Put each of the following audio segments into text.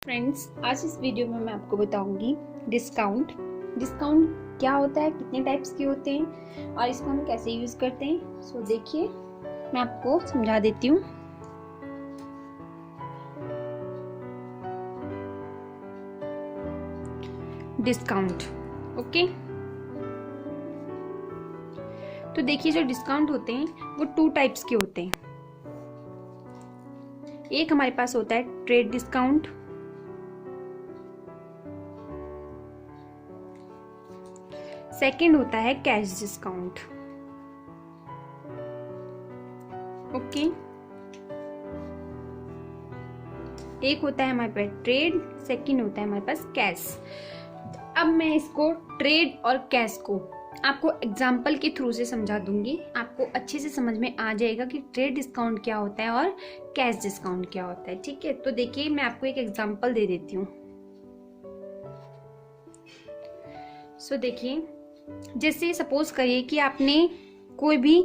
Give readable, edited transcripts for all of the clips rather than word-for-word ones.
Friends, आज इस video में मैं आपको बताऊंगी डिस्काउंट क्या होता है, कितने टाइप्स के होते हैं और इसको हम कैसे यूज करते हैं। सो देखिए, मैं आपको समझा देती हूँ। Discount, okay. तो देखिए, जो डिस्काउंट होते हैं वो 2 टाइप्स के होते हैं। एक हमारे पास होता है ट्रेड डिस्काउंट, सेकंड होता है कैश डिस्काउंट, ओके। एक होता है हमारे पास ट्रेड, सेकंड होता है हमारे पास कैश। अब मैं इसको ट्रेड और कैश को आपको एग्जाम्पल के थ्रू से समझा दूंगी। आपको अच्छे से समझ में आ जाएगा कि ट्रेड डिस्काउंट क्या होता है और कैश डिस्काउंट क्या होता है, ठीक है। तो देखिए, मैं आपको एक एग्जाम्पल दे देती हूँ। सो देखिए, जैसे सपोज करिए कि आपने कोई भी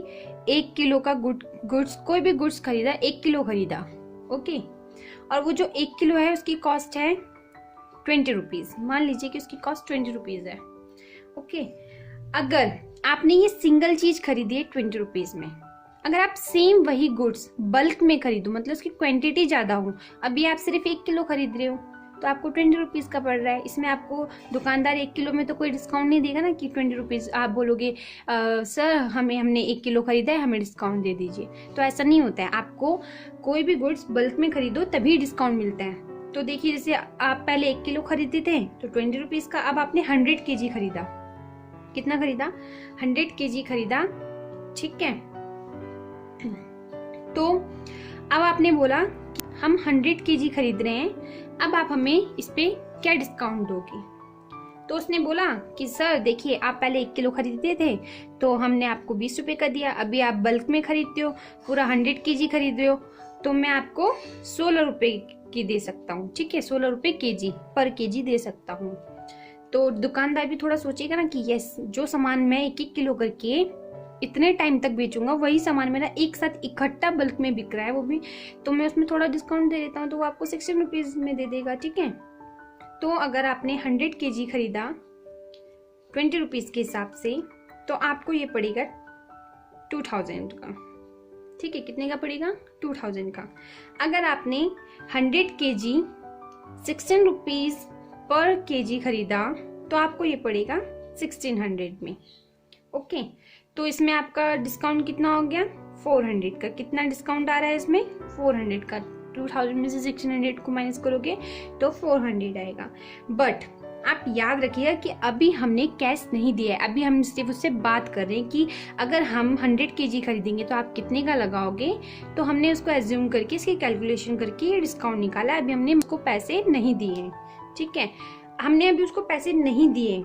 1 किलो का कोई भी गुड्स खरीदा, 1 किलो खरीदा, ओके। और वो जो 1 किलो है उसकी कॉस्ट है 20 रुपीज। मान लीजिए कि उसकी कॉस्ट 20 रुपीज है, ओके। अगर आपने ये सिंगल चीज खरीदी है 20 रुपीज में, अगर आप सेम वही गुड्स बल्क में खरीदो, मतलब उसकी क्वांटिटी ज्यादा हो, अभी आप सिर्फ 1 किलो खरीद रहे हो तो आपको 20 रुपीज का पड़ रहा है। इसमें आपको दुकानदार 1 किलो में तो कोई डिस्काउंट नहीं देगा ना कि 20 रुपीज। आप बोलोगे सर हमने 1 किलो खरीदा है, हमें डिस्काउंट दे दीजिए। तो ऐसा नहीं होता है। आपको कोई भी गुड्स बल्क में खरीदो तभी डिस्काउंट मिलता है। तो देखिए, जैसे आप पहले 1 किलो खरीदते थे तो 20 रुपीज का, अब आपने 100 kg खरीदा। कितना खरीदा? 100 kg खरीदा, ठीक है। तो अब आपने बोला हम 100 kg खरीद रहे हैं, अब आप हमें इस पे क्या डिस्काउंट दोगे? तो उसने बोला कि सर देखिए, आप पहले 1 किलो खरीदते थे तो हमने आपको 20 रुपए का दिया, अभी आप बल्क में खरीदते हो, पूरा 100 kg खरीद रहे हो, तो मैं आपको 16 रुपए की दे सकता हूँ, ठीक है। 16 रुपए kg पर kg दे सकता हूँ। तो दुकानदार भी थोड़ा सोचेगा ना कि यस, जो सामान मैं 1-1 किलो करके इतने टाइम तक बेचूंगा, वही सामान मेरा एक साथ इकट्ठा बल्क में बिक रहा है, वो भी तो मैं उसमें थोड़ा डिस्काउंट दे देता हूँ, तो वो आपको 16 रुपीज में दे देगा, ठीक है। तो अगर आपने 100 kg खरीदा 20 रुपीज के हिसाब से, तो आपको ये पड़ेगा 2000 का, ठीक है। कितने का पड़ेगा? 2000 का। अगर आपने 100 kg 16 रुपीज पर kg खरीदा तो आपको ये पड़ेगा 1600 में, ओके। तो इसमें आपका डिस्काउंट कितना हो गया? 400 का। कितना डिस्काउंट आ रहा है इसमें? 400 का। 2000 में से 1600 को माइनस करोगे तो 400 आएगा। बट आप याद रखिएगा कि अभी हमने कैश नहीं दिया है, अभी हम सिर्फ उससे बात कर रहे हैं कि अगर हम 100 kg खरीदेंगे तो आप कितने का लगाओगे। तो हमने उसको एज्यूम करके, इसकी कैलकुलेशन करके ये डिस्काउंट निकाला है। अभी हमने उसको पैसे नहीं दिए हैं, ठीक है। हमने अभी उसको पैसे नहीं दिए,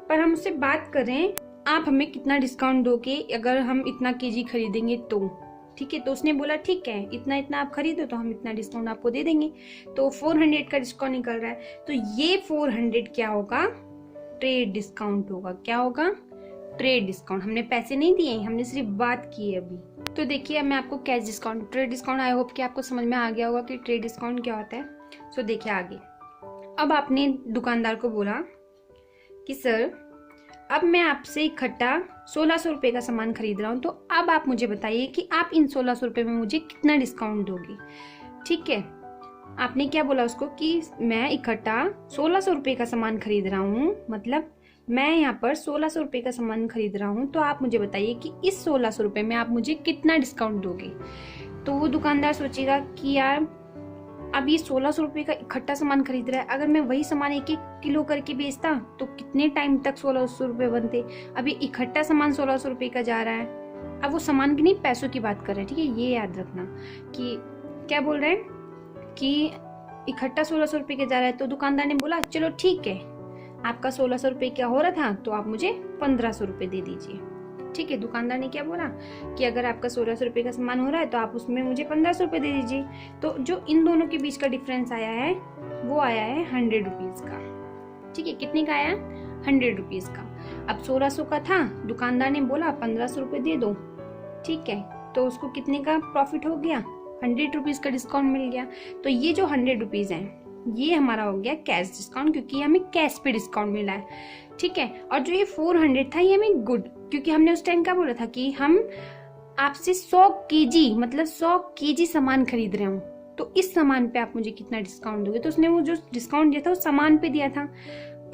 पर हम उससे बात कर रहे हैं आप हमें कितना डिस्काउंट दोगे अगर हम इतना केजी खरीदेंगे तो, ठीक है। तो उसने बोला ठीक है, इतना इतना आप खरीदो तो हम इतना डिस्काउंट आपको दे देंगे। तो 400 का डिस्काउंट निकल रहा है। तो ये 400 क्या होगा? ट्रेड डिस्काउंट होगा। क्या होगा? Trade discount. हमने पैसे नहीं दिए, हमने सिर्फ बात की है अभी। तो देखिए, अब मैं आपको cash discount, trade discount, I hope कि आपको समझ में आ गया होगा कि ट्रेड डिस्काउंट क्या होता है। सो देखिए आगे। अब आपने दुकानदार को बोला कि सर अब मैं आपसे इकट्ठा 1600 रुपए का सामान खरीद रहा हूँ, तो अब आप मुझे बताइए कि आप इन 1600 रुपए में मुझे कितना डिस्काउंट दोगे, ठीक है। आपने क्या बोला उसको कि मैं इकट्ठा 1600 रुपए का सामान खरीद रहा हूँ, मतलब मैं यहाँ पर 1600 रुपए का सामान खरीद रहा हूँ, तो आप मुझे बताइए कि इस 1600 रुपए में आप मुझे कितना डिस्काउंट दोगे। तो वो दुकानदार सोचेगा कि यार अब ये 1600 रुपए का इकट्ठा सामान खरीद रहा है, अगर मैं वही सामान 1-1 किलो करके बेचता तो कितने टाइम तक 1600 रुपए बनते। अभी इकट्ठा सामान 1600 रुपए का जा रहा है। अब वो सामान की नहीं, पैसों की बात कर रहे हैं, ठीक है। ये याद रखना कि क्या बोल रहे हैं कि इकट्ठा 1600 रुपए का जा रहा है। तो दुकानदार ने बोला चलो ठीक है, आपका 1600 रुपए क्या हो रहा था, तो आप मुझे 1500 रुपए दे दीजिए, ठीक है। दुकानदार ने क्या बोला कि अगर आपका 1600 रुपए का सामान हो रहा है तो आप उसमें मुझे 1500 रुपए दे दीजिए। तो जो इन दोनों के बीच का डिफरेंस आया है वो आया है 100 रुपीज का, ठीक है। कितने का आया? 100 रुपीज का। अब 1600 का था, दुकानदार ने बोला 1500 रुपए दे दो, ठीक है। तो उसको कितने का प्रॉफिट हो गया? 100 रुपीज का डिस्काउंट मिल गया। तो ये जो 100 रुपीज है, ये हमारा हो गया कैश डिस्काउंट, क्योंकि हमें कैश पे डिस्काउंट मिला है, ठीक है। और जो ये 400 था ये हमें गुड, क्योंकि हमने उस टाइम क्या बोला था कि हम आपसे 100 केजी मतलब 100 केजी सामान खरीद रहे हूँ, तो इस सामान पे आप मुझे कितना डिस्काउंट दोगे। तो उसने वो जो डिस्काउंट दिया था वो सामान पे दिया था।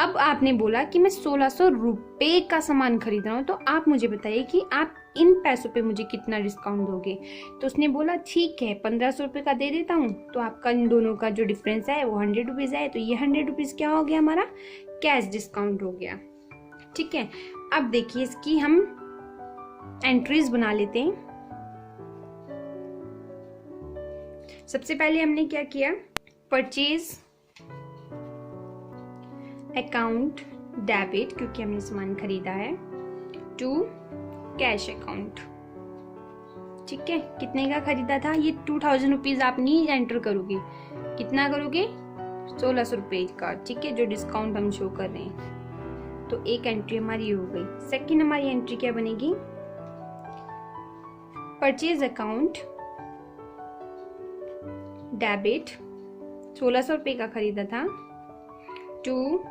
अब आपने बोला कि मैं 1600 रुपए का सामान खरीद रहा हूँ, तो आप मुझे बताइए कि आप इन पैसों पे मुझे कितना डिस्काउंट दोगे। तो उसने बोला ठीक है 1500 रुपये का दे देता हूँ, तो आपका इन दोनों का जो डिफरेंस है वो 100 रुपीज़ है, तो ये 100 रुपीज़ क्या हो गया, हमारा कैश डिस्काउंट हो गया, ठीक है। अब देखिए इसकी हम एंट्रीज बना लेते हैं। सबसे पहले हमने क्या किया, परचेज अकाउंट डेबिट, क्योंकि हमने सामान खरीदा है, टू कैश अकाउंट, ठीक है। कितने का खरीदा था, ये 2000 रुपीज आप नहीं एंटर करोगे, कितना करोगे, 1600 रुपये का, ठीक है, जो डिस्काउंट हम शो कर रहे हैं। तो एक एंट्री हमारी हो गई। सेकंड हमारी एंट्री क्या बनेगी, परचेज अकाउंट डेबिट, 1600 रुपये का खरीदा था, टू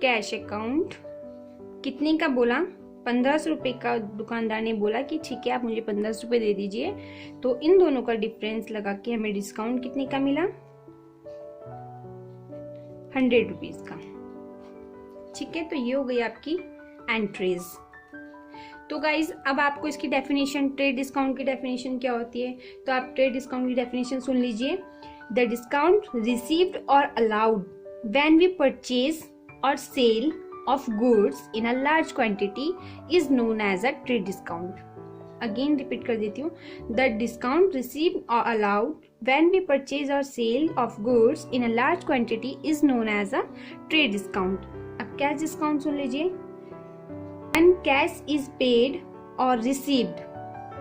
कैश अकाउंट, कितने का बोला, 1500 रुपये का दुकानदार ने बोला कि ठीक है आप मुझे 1500 रुपये दे दीजिए, तो इन दोनों का डिफरेंस लगा के हमें डिस्काउंट कितने का मिला, 100 रुपीज का, ठीक है। तो ये हो गई आपकी एंट्रीज। तो गाइज अब आपको इसकी डेफिनेशन, ट्रेड डिस्काउंट की डेफिनेशन क्या होती है, तो आप ट्रेड डिस्काउंट की डेफिनेशन सुन लीजिए। द डिस्काउंट रिसीव्ड और अलाउड व्हेन वी परचेज और cell of goods in a large quantity is known as a trade discount. Again repeat कर देती हूँ, the discount received or allowed when we purchase or sale of goods in a large quantity is known as a trade discount. अब cash discount सुन लीजिए, when cash is paid or received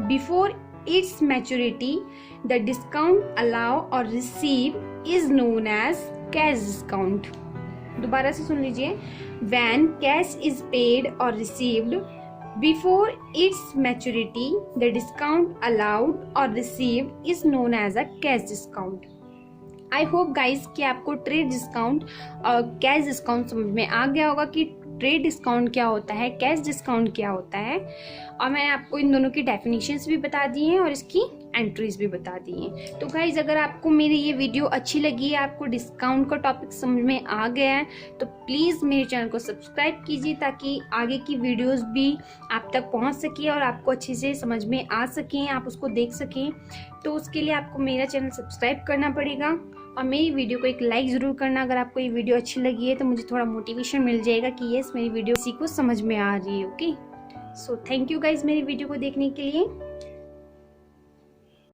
before its maturity, the discount allowed or received is known as cash discount. दोबारा से सुन लीजिए, when cash is paid or received before its maturity, the discount allowed or received is known as a cash discount. I hope guys कि आपको trade discount और cash discount समझ में आ गया होगा कि ट्रेड डिस्काउंट क्या होता है, कैश डिस्काउंट क्या होता है, और मैंने आपको इन दोनों की डेफिनेशंस भी बता दी हैं और इसकी एंट्रीज भी बता दी हैं। तो गाइज अगर आपको मेरी ये वीडियो अच्छी लगी है, आपको डिस्काउंट का टॉपिक समझ में आ गया है, तो प्लीज़ मेरे चैनल को सब्सक्राइब कीजिए ताकि आगे की वीडियोस भी आप तक पहुंच सके और आपको अच्छे से समझ में आ सकें, आप उसको देख सकें। तो उसके लिए आपको मेरा चैनल सब्सक्राइब करना पड़ेगा और मेरी वीडियो को एक लाइक ज़रूर करना अगर आपको ये वीडियो अच्छी लगी है, तो मुझे थोड़ा मोटिवेशन मिल जाएगा कि यस मेरी वीडियो किसी को समझ में आ रही है। Okay, so thank you guys मेरी वीडियो को देखने के लिए।